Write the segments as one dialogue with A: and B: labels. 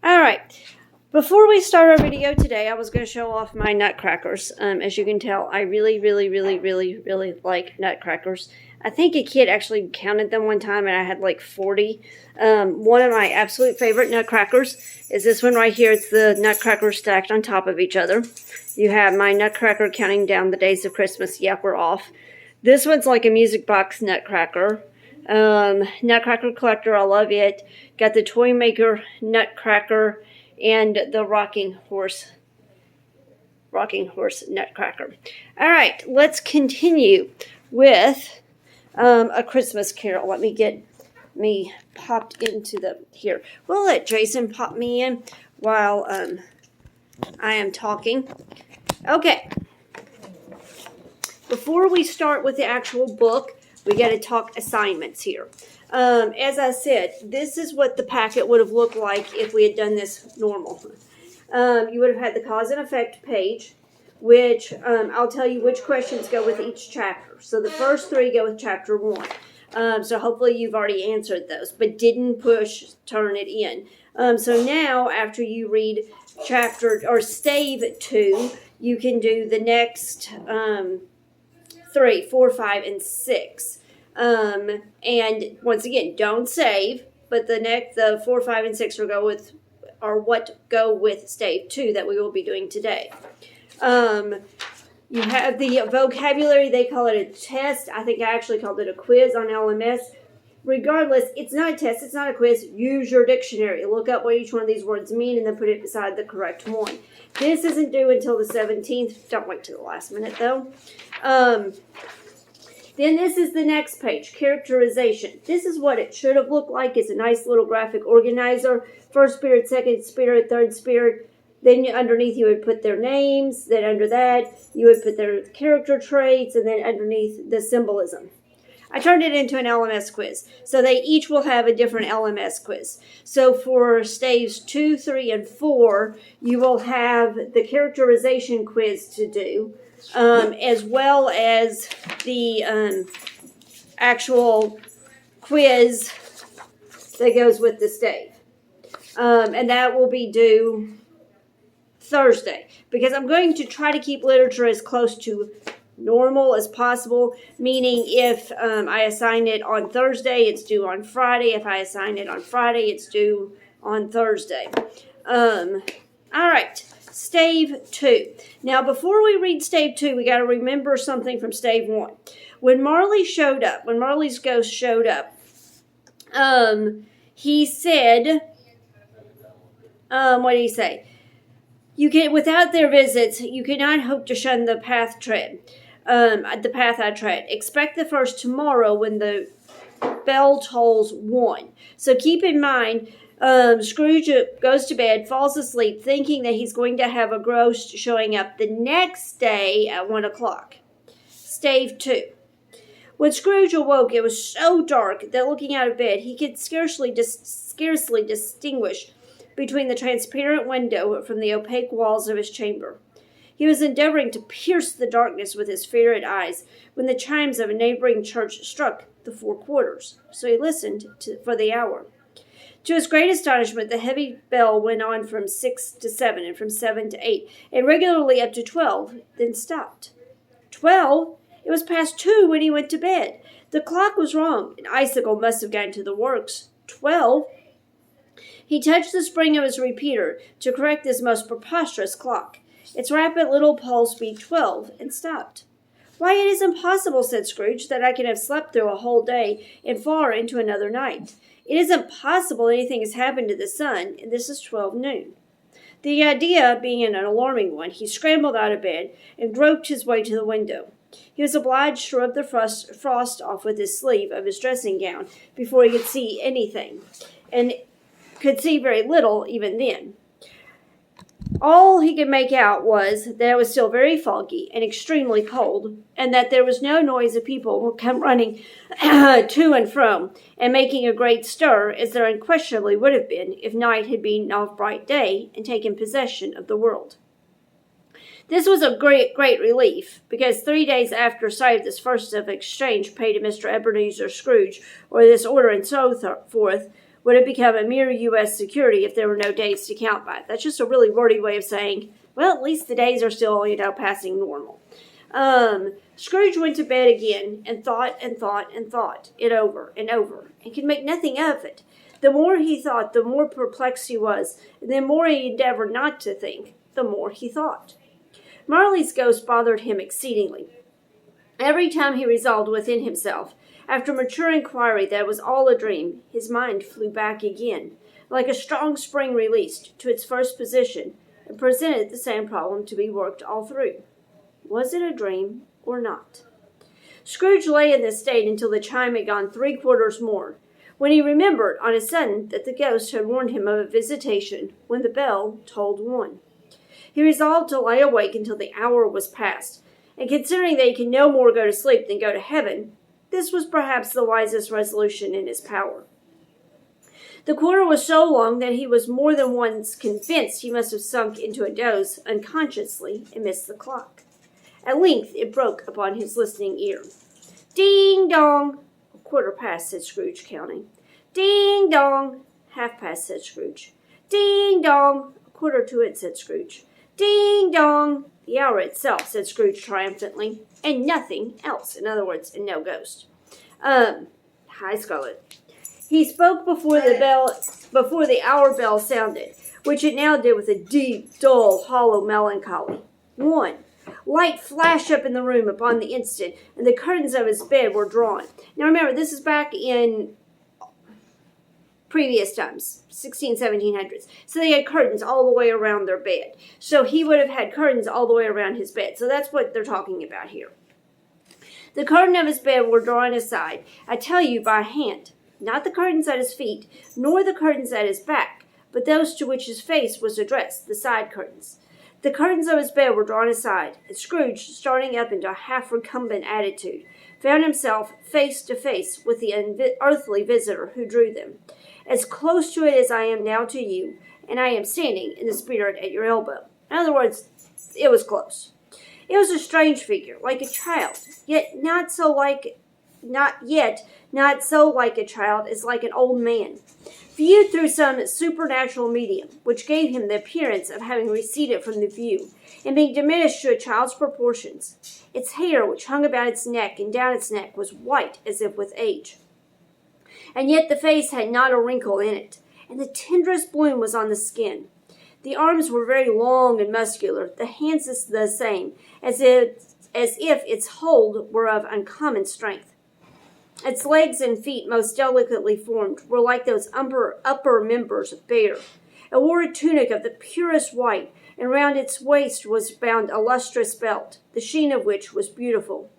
A: All right. Before we start our video today, I was going to show off my nutcrackers. As you can tell, I really like nutcrackers. I think a kid actually counted them one time, and I had like 40. One of my absolute favorite nutcrackers is this one right here. It's the nutcrackers stacked on top of each other. You have my nutcracker counting down the days of Christmas. Yep, we're off. This one's like a music box nutcracker. Nutcracker collector, I love it. Got the toy maker nutcracker and the rocking horse nutcracker. All right, let's continue with a Christmas carol. Let me get me popped into the here. We'll let Jason pop me in while I am talking. Okay. Before we start with the actual book, we got to talk assignments here. As I said, this is what the packet would have looked like if we had done this normal. You would have had the cause and effect page, which I'll tell you which questions go with each chapter. So the first three go with chapter 1. So hopefully you've already answered those, but didn't turn it in. So now after you read chapter or stave 2, you can do the next 3, 4, 5, and 6. And once again, don't save, but the 4, 5, and 6 will go with stave 2 that we will be doing today. You have the vocabulary. They call it a test. I think I actually called it a quiz on LMS. Regardless, it's not a test. It's not a quiz. Use your dictionary. Look up what each one of these words mean and then put it beside the correct one. This isn't due until the 17th. Don't wait till the last minute, though. Then this is the next page, characterization. This is what it should have looked like. It's a nice little graphic organizer. First spirit, second spirit, third spirit. Then underneath you would put their names. Then under that, you would put their character traits. And then underneath the symbolism. I turned it into an LMS quiz. So they each will have a different LMS quiz. So for staves 2, 3, and 4, you will have the characterization quiz to do. As well as the actual quiz that goes with the stave. And that will be due Thursday. Because I'm going to try to keep literature as close to normal as possible. Meaning if I assign it on Thursday, it's due on Friday. If I assign it on Friday, it's due on Thursday. All right. Stave 2. Now, before we read stave 2, we got to remember something from stave 1. When Marley's ghost showed up, he said, what did he say? Without their visits, you cannot hope to shun the path I tread. Expect the first tomorrow when the bell tolls 1. So keep in mind, Scrooge goes to bed, falls asleep, thinking that he's going to have a ghost showing up the next day at 1 o'clock. Stave 2. When Scrooge awoke, it was so dark that looking out of bed, he could scarcely distinguish between the transparent window from the opaque walls of his chamber. He was endeavoring to pierce the darkness with his ferret eyes when the chimes of a neighboring church struck the 4 quarters. So he listened for the hour. To his great astonishment, the heavy bell went on from 6 to 7 and from 7 to 8, and regularly up to 12, then stopped. 12? It was past 2 when he went to bed. The clock was wrong. An icicle must have gotten to the works. 12? He touched the spring of his repeater to correct this most preposterous clock. Its rapid little pulse beat 12 and stopped. Why, it is impossible, said Scrooge, that I can have slept through a whole day and far into another night. It isn't possible anything has happened to the sun, and this is 12 noon. The idea being an alarming one, he scrambled out of bed and groped his way to the window. He was obliged to rub the frost off with his sleeve of his dressing gown before he could see anything, and could see very little even then. All he could make out was that it was still very foggy and extremely cold, and that there was no noise of people come running to and fro and making a great stir, as there unquestionably would have been if night had been a bright day and taken possession of the world. This was a great relief, because 3 days after sight of this first of exchange paid to Mr. Ebenezer Scrooge, or this order and so forth, would have become a mere U.S. security if there were no days to count by. That's just a really wordy way of saying, well, at least the days are still, passing normal. Scrooge went to bed again and thought it over and over and could make nothing of it. The more he thought, the more perplexed he was, and the more he endeavored not to think, the more he thought. Marley's ghost bothered him exceedingly. Every time he resolved within himself, after mature inquiry that it was all a dream, his mind flew back again, like a strong spring released, to its first position, and presented the same problem to be worked all through. Was it a dream or not? Scrooge lay in this state until the chime had gone 3/4 more, when he remembered on a sudden that the ghost had warned him of a visitation when the bell tolled 1. He resolved to lie awake until the hour was past, and considering that he could no more go to sleep than go to heaven, this was perhaps the wisest resolution in his power. The quarter was so long that he was more than once convinced he must have sunk into a doze unconsciously and missed the clock. At length it broke upon his listening ear. Ding dong! 1/4 said Scrooge, counting. Ding dong! 1/2 said Scrooge. Ding dong! 1/4 to it, said Scrooge. Ding dong! The hour itself, said Scrooge triumphantly, and nothing else. In other words, and no ghost. Hi, Scarlet. He spoke before the hour bell sounded, which it now did with a deep, dull, hollow melancholy. 1. Light flashed up in the room upon the instant, and the curtains of his bed were drawn. Now remember, this is back in previous times, 1700s. So they had curtains all the way around their bed. So he would have had curtains all the way around his bed. So that's what they're talking about here. The curtain of his bed were drawn aside, I tell you, by hand. Not the curtains at his feet, nor the curtains at his back, but those to which his face was addressed, the side curtains. The curtains of his bed were drawn aside, and Scrooge, starting up into a half-recumbent attitude, found himself face to face with the unearthly visitor who drew them. As close to it as I am now to you, and I am standing in the spirit at your elbow. In other words, it was close. It was a strange figure, like a child, yet not so like a child as like an old man, viewed through some supernatural medium, which gave him the appearance of having receded from the view, and being diminished to a child's proportions. Its hair, which hung about its neck and down its neck, was white as if with age. And yet the face had not a wrinkle in it, and the tenderest bloom was on the skin. The arms were very long and muscular, the hands the same, as if its hold were of uncommon strength. Its legs and feet, most delicately formed, were like those upper members of bear. It wore a tunic of the purest white, and round its waist was bound a lustrous belt, the sheen of which was beautiful.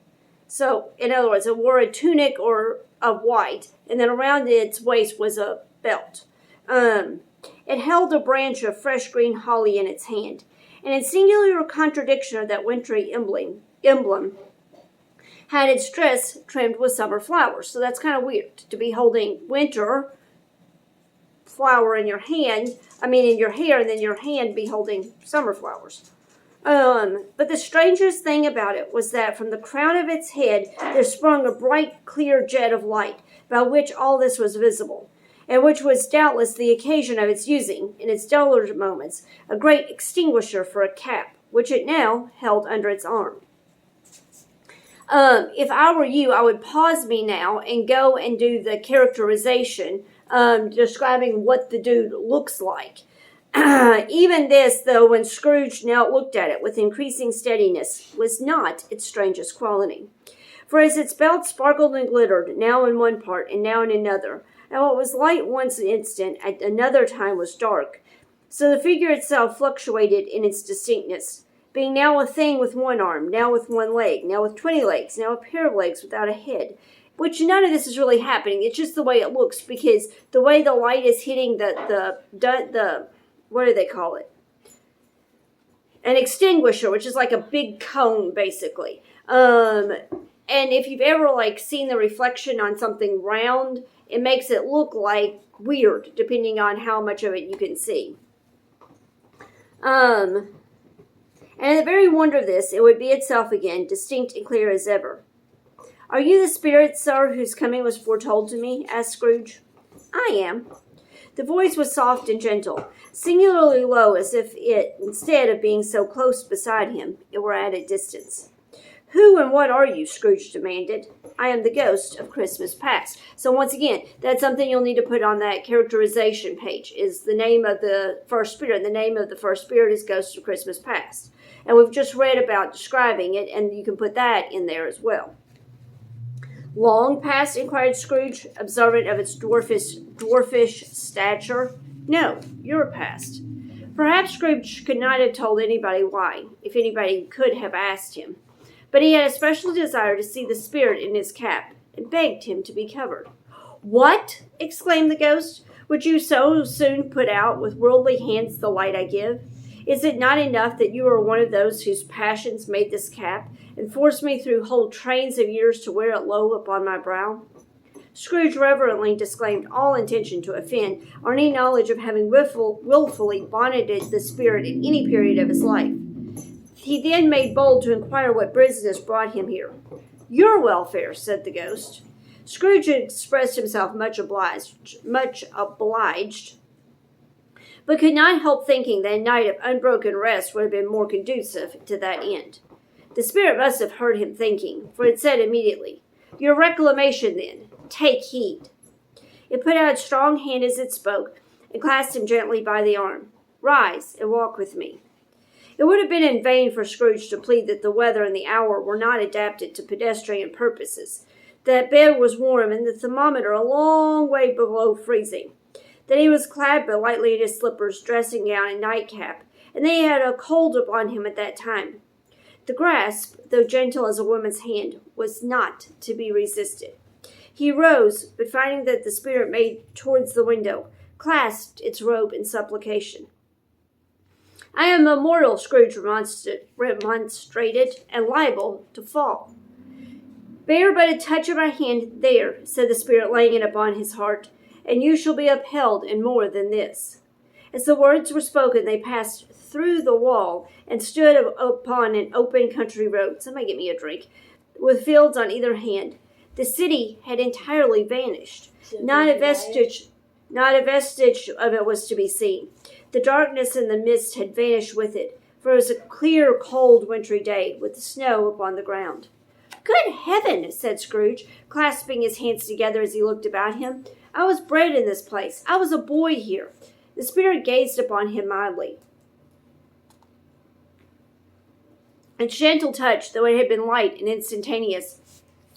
A: So, in other words, it wore a tunic of white, and then around its waist was a belt. It held a branch of fresh green holly in its hand, and in singular contradiction of that wintry emblem, had its dress trimmed with summer flowers. So that's kind of weird, to be holding winter flower in your hand, in your hair, and then your hand be holding summer flowers. But the strangest thing about it was that from the crown of its head there sprung a bright, clear jet of light, by which all this was visible, and which was doubtless the occasion of its using, in its duller moments, a great extinguisher for a cap, which it now held under its arm. If I were you, I would pause me now and go and do the characterization, describing what the dude looks like. Even this, though, when Scrooge now looked at it with increasing steadiness, was not its strangest quality. For as its belt sparkled and glittered, now in one part and now in another, and what was light one instant at another time was dark, so the figure itself fluctuated in its distinctness, being now a thing with one arm, now with one leg, now with 20 legs, now a pair of legs without a head, which none of this is really happening. It's just the way it looks, because the way the light is hitting the what do they call it? An extinguisher, which is like a big cone, basically. And if you've ever seen the reflection on something round, it makes it look like weird, depending on how much of it you can see. And in the very wonder of this, it would be itself again, distinct and clear as ever. "Are you the spirit, sir, whose coming was foretold to me?" asked Scrooge. "I am." The voice was soft and gentle, singularly low, as if it, instead of being so close beside him, it were at a distance. "Who and what are you?" Scrooge demanded. "I am the ghost of Christmas past." So once again, that's something you'll need to put on that characterization page, is the name of the first spirit. The name of the first spirit is Ghost of Christmas Past. And we've just read about describing it, and you can put that in there as well. "Long past?" inquired Scrooge, observant of its dwarfish stature. "No, your past." Perhaps Scrooge could not have told anybody why, if anybody could have asked him. But he had a special desire to see the spirit in his cap, and begged him to be covered. "What?" exclaimed the ghost. "Would you so soon put out with worldly hands the light I give? Is it not enough that you are one of those whose passions made this cap, and forced me through whole trains of years to wear it low upon my brow?" Scrooge reverently disclaimed all intention to offend, or any knowledge of having willfully bonneted the spirit at any period of his life. He then made bold to inquire what business brought him here. "Your welfare," said the ghost. Scrooge expressed himself much obliged, but could not help thinking that a night of unbroken rest would have been more conducive to that end. The spirit must have heard him thinking, for it said immediately, "Your reclamation, then. Take heed." It put out its strong hand as it spoke, and clasped him gently by the arm. "Rise and walk with me." It would have been in vain for Scrooge to plead that the weather and the hour were not adapted to pedestrian purposes, that bed was warm and the thermometer a long way below freezing, that he was clad but lightly in his slippers, dressing gown, and nightcap, and that he had a cold upon him at that time. The grasp, though gentle as a woman's hand, was not to be resisted. He rose, but finding that the spirit made towards the window, clasped its robe in supplication. "I am immortal," Scrooge remonstrated, "and liable to fall." "Bear but a touch of my hand there," said the spirit, laying it upon his heart, "and you shall be upheld in more than this." As the words were spoken, they passed through the wall and stood upon an open country road. Somebody get me a drink. With fields on either hand. The city had entirely vanished. Not a vestige of it was to be seen. The darkness and the mist had vanished with it, for it was a clear, cold, wintry day, with the snow upon the ground. "Good heaven!" said Scrooge, clasping his hands together as he looked about him. "I was bred in this place. I was a boy here." The spirit gazed upon him mildly. Its gentle touch, though it had been light and instantaneous,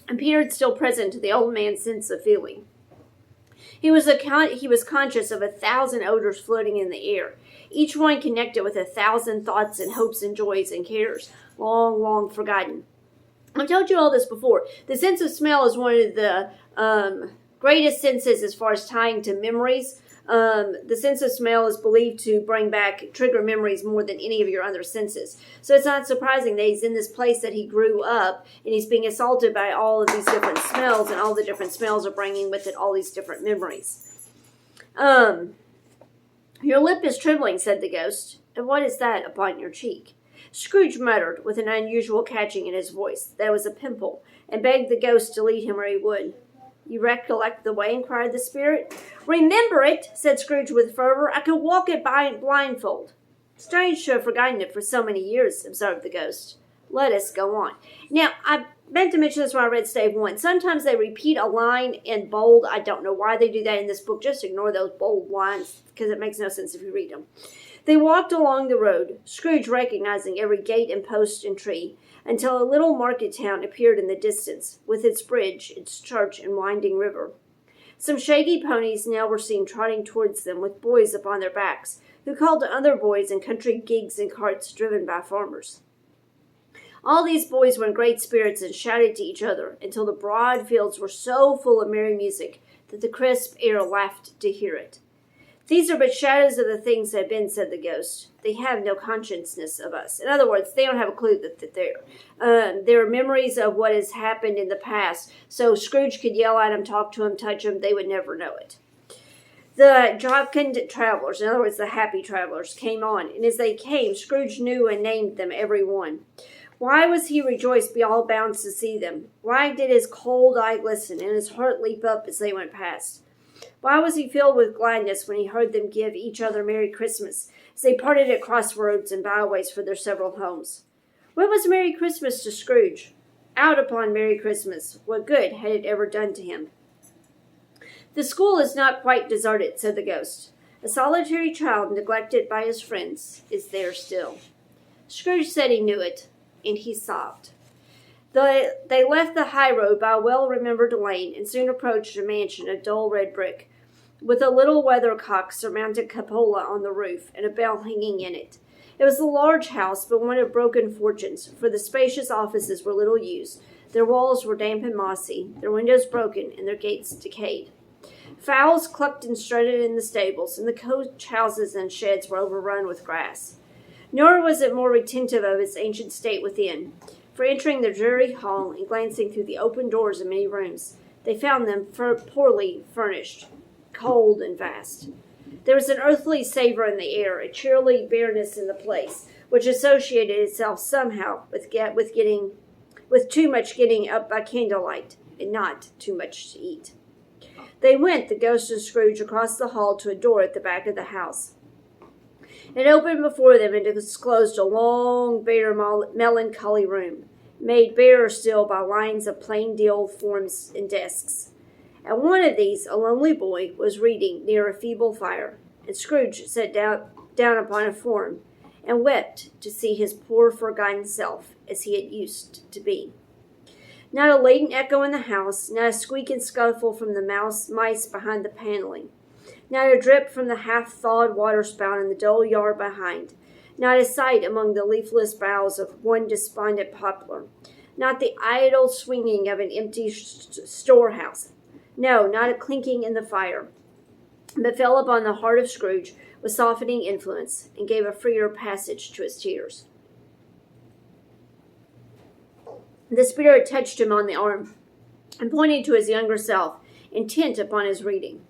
A: appeared still present to the old man's sense of feeling. He was conscious of 1,000 odors floating in the air, each one connected with 1,000 thoughts and hopes and joys and cares, long, long forgotten. I've told you all this before. The sense of smell is one of the greatest senses as far as tying to memories. The sense of smell is believed to trigger memories more than any of your other senses. So it's not surprising that he's in this place that he grew up, and he's being assaulted by all of these different smells, and all the different smells are bringing with it all these different memories. "Your lip is trembling," said the ghost. "And what is that upon your cheek?" Scrooge muttered, with an unusual catching in his voice, that it was a pimple, and begged the ghost to lead him where he would. "You recollect the way?" inquired the spirit. "Remember it," said Scrooge with fervor. "I could walk it by blindfold." "Strange to have forgotten it for so many years," observed the ghost. "Let us go on." Now, I meant to mention this when I read Stave 1. Sometimes they repeat a line in bold. I don't know why they do that in this book. Just ignore those bold lines, because it makes no sense if you read them. They walked along the road, Scrooge recognizing every gate and post and tree, until a little market town appeared in the distance, with its bridge, its church, and winding river. Some shaggy ponies now were seen trotting towards them with boys upon their backs, who called to other boys in country gigs and carts driven by farmers. All these boys were in great spirits and shouted to each other until the broad fields were so full of merry music that the crisp air laughed to hear it. "These are but shadows of the things that have been," said the ghost. "They have no consciousness of us." In other words, they don't have a clue that they're there. There are memories of what has happened in the past, so Scrooge could yell at them, talk to them, touch them. They would never know it. The jocund travelers, in other words, the happy travelers, came on, and as they came, Scrooge knew and named them every one. Why was he rejoiced beyond bounds to see them? Why did his cold eye glisten and his heart leap up as they went past? Why was he filled with gladness when he heard them give each other Merry Christmas as they parted at crossroads and byways for their several homes? What was Merry Christmas to Scrooge? Out upon Merry Christmas, what good had it ever done to him? The school is not quite deserted, said the ghost. A solitary child neglected by his friends is there still. Scrooge said he knew it, and he sobbed. They left the high road by a well-remembered lane and soon approached a mansion of dull red brick, with a little weathercock-surmounted cupola on the roof and a bell hanging in it. It was a large house, but one of broken fortunes, for the spacious offices were little used. Their walls were damp and mossy, their windows broken, and their gates decayed. Fowls clucked and strutted in the stables, and the coach houses and sheds were overrun with grass. Nor was it more retentive of its ancient state within, for entering the dreary hall and glancing through the open doors of many rooms, they found them poorly furnished, cold and vast. There was an earthly savor in the air, a cheery bareness in the place, which associated itself somehow with too much getting up by candlelight, and not too much to eat. They went, the ghost and Scrooge, across the hall to a door at the back of the house. It opened before them and disclosed a long, bare, melancholy room, made barer still by lines of plain deal forms and desks. At one of these, a lonely boy was reading near a feeble fire, and Scrooge sat down upon a form and wept to see his poor forgotten self as he had used to be. Not a latent echo in the house, not a squeak and scuffle from the mice behind the paneling, not a drip from the half-thawed waterspout in the dull yard behind, not a sight among the leafless boughs of one despondent poplar, not the idle swinging of an empty storehouse. No, not a clinking in the fire, but fell upon the heart of Scrooge with softening influence and gave a freer passage to his tears. The spirit touched him on the arm and pointed to his younger self, intent upon his reading.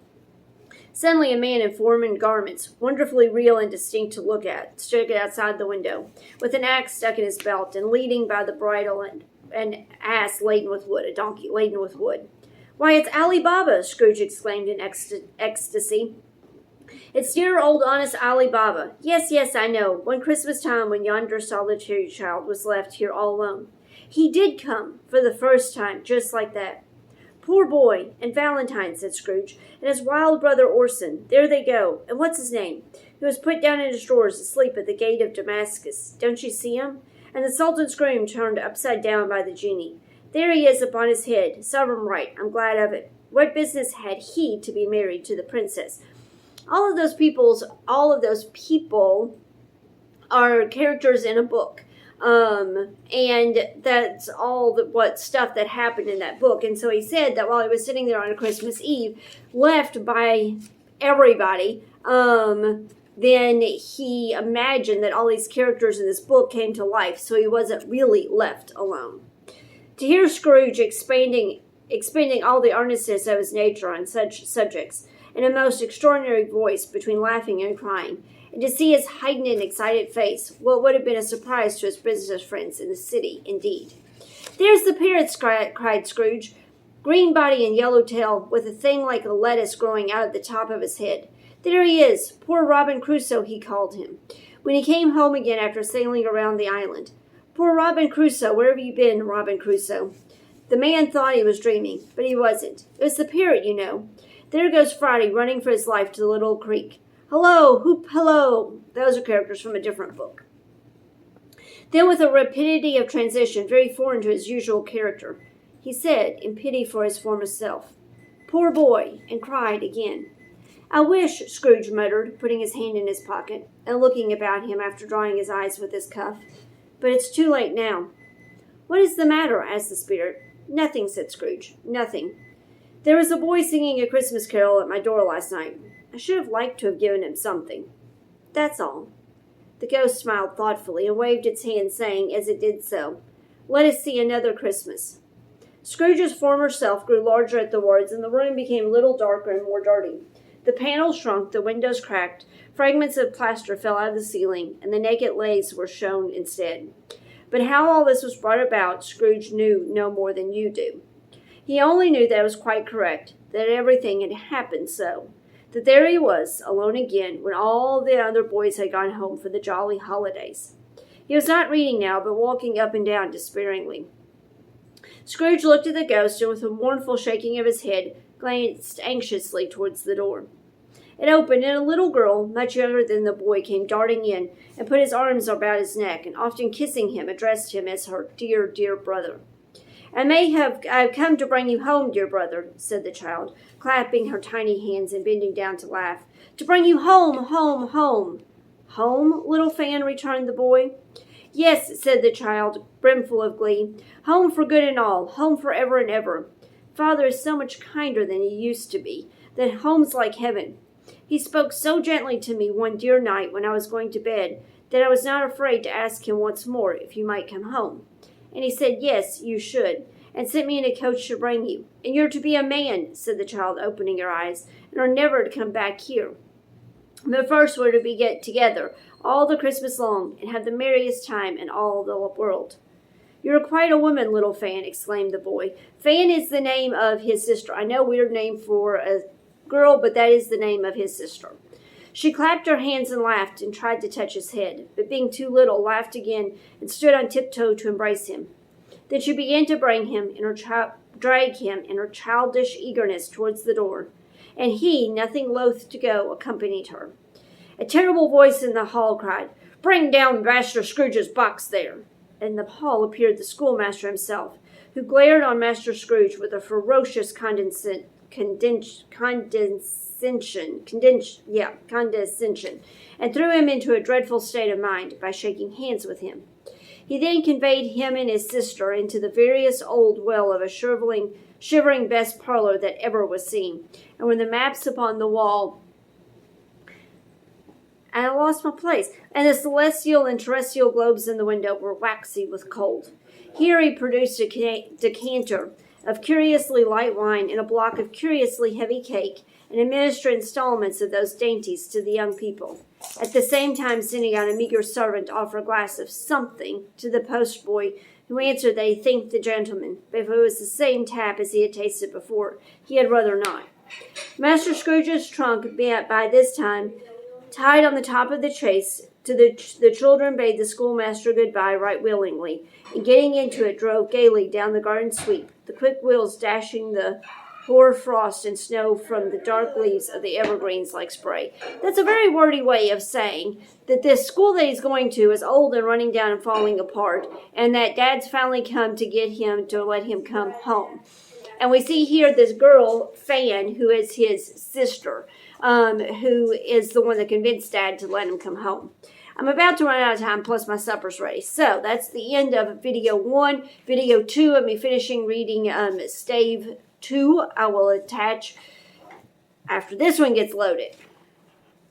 A: Suddenly a man in foreman garments, wonderfully real and distinct to look at, stood outside the window, with an axe stuck in his belt and leading by the bridle an ass laden with wood, a donkey laden with wood. "Why, it's Ali Baba!" Scrooge exclaimed in ecstasy. "It's dear old honest Ali Baba. Yes, yes, I know. One Christmas time when yonder solitary child was left here all alone. He did come, for the first time, just like that." "Poor boy, and Valentine," said Scrooge, "and his wild brother Orson. There they go. And what's his name? He was put down in his drawers asleep at the gate of Damascus. Don't you see him? And the Sultan's groom turned upside down by the genie. There he is upon his head. Serve him right. I'm glad of it. What business had he to be married to the princess?" All of those people are characters in a book. And that's all what stuff that happened in that book. And so he said that while he was sitting there on a Christmas Eve, left by everybody, then he imagined that all these characters in this book came to life, so he wasn't really left alone. To hear Scrooge expending all the earnestness of his nature on such subjects, in a most extraordinary voice between laughing and crying, and to see his heightened and excited face, what would have been a surprise to his business friends in the city, indeed. "There's the parrot!" cried Scrooge. "Green body and yellow tail, with a thing like a lettuce growing out of the top of his head. There he is, poor Robin Crusoe, he called him, when he came home again after sailing around the island. Poor Robin Crusoe, where have you been, Robin Crusoe?" The man thought he was dreaming, but he wasn't. It was the parrot, you know. There goes Friday, running for his life to the little creek. "Hello, whoop, hello." Those are characters from a different book. Then, with a rapidity of transition very foreign to his usual character, he said, in pity for his former self, "Poor boy," and cried again. "I wish," Scrooge muttered, putting his hand in his pocket and looking about him after drying his eyes with his cuff, "but it's too late now." "What is the matter?" asked the spirit. "Nothing," said Scrooge. "Nothing. There was a boy singing a Christmas carol at my door last night. I should have liked to have given him something. That's all." The ghost smiled thoughtfully and waved its hand, saying, as it did so, "Let us see another Christmas." Scrooge's former self grew larger at the words, and the room became a little darker and more dirty. The panels shrunk, the windows cracked, fragments of plaster fell out of the ceiling, and the naked legs were shown instead. But how all this was brought about, Scrooge knew no more than you do. He only knew that it was quite correct, that everything had happened so. That there he was, alone again, when all the other boys had gone home for the jolly holidays. He was not reading now, but walking up and down despairingly. Scrooge looked at the ghost, and with a mournful shaking of his head, glanced anxiously towards the door. It opened, and a little girl, much younger than the boy, came darting in, and put his arms about his neck, and often kissing him, addressed him as her dear, dear brother. I've come to bring you home, dear brother," said the child, clapping her tiny hands and bending down to laugh. "To bring you home, home, home." "Home, little Fan?" returned the boy. "Yes," said the child, brimful of glee. "Home for good and all, home for ever and ever. Father is so much kinder than he used to be, that home's like heaven. He spoke so gently to me one dear night when I was going to bed that I was not afraid to ask him once more if you might come home. And he said, yes, you should, and sent me in a coach to bring you. And you're to be a man," said the child, opening her eyes, "and are never to come back here. But first we're to get together all the Christmas long and have the merriest time in all the world." "You're quite a woman, little Fan," exclaimed the boy. "Fan is the name of his sister. I know, weird name for a girl, but that is the name of his sister." She clapped her hands and laughed and tried to touch his head, but being too little, laughed again and stood on tiptoe to embrace him. Then she began to drag him in her childish eagerness towards the door, and he, nothing loath to go, accompanied her. A terrible voice in the hall cried, "Bring down Master Scrooge's box there!" In the hall appeared the schoolmaster himself, who glared on Master Scrooge with a ferocious condescension, and threw him into a dreadful state of mind by shaking hands with him. He then conveyed him and his sister into the veriest old well of a shivering best parlor that ever was seen, and when the maps upon the wall and I lost my place, and the celestial and terrestrial globes in the window were waxy with cold. Here he produced a decanter of curiously light wine and a block of curiously heavy cake, and administered installments of those dainties to the young people, at the same time sending out a meager servant to offer a glass of something to the postboy, who answered that he thanked the gentleman, but if it was the same tap as he had tasted before, he had rather not. Master Scrooge's trunk, by this time tied on the top of the chaise, the children bade the schoolmaster good-bye right willingly, and getting into it drove gaily down the garden sweep, the quick wheels dashing the hoar frost and snow from the dark leaves of the evergreens like spray. That's a very wordy way of saying that this school that he's going to is old and running down and falling apart, and that Dad's finally come to get him to let him come home. And we see here this girl, Fan, who is his sister, who is the one that convinced Dad to let him come home. I'm about to run out of time, plus my supper's ready. So that's the end of video 1. Video 2 of me finishing reading stave 2, I will attach after this one gets loaded.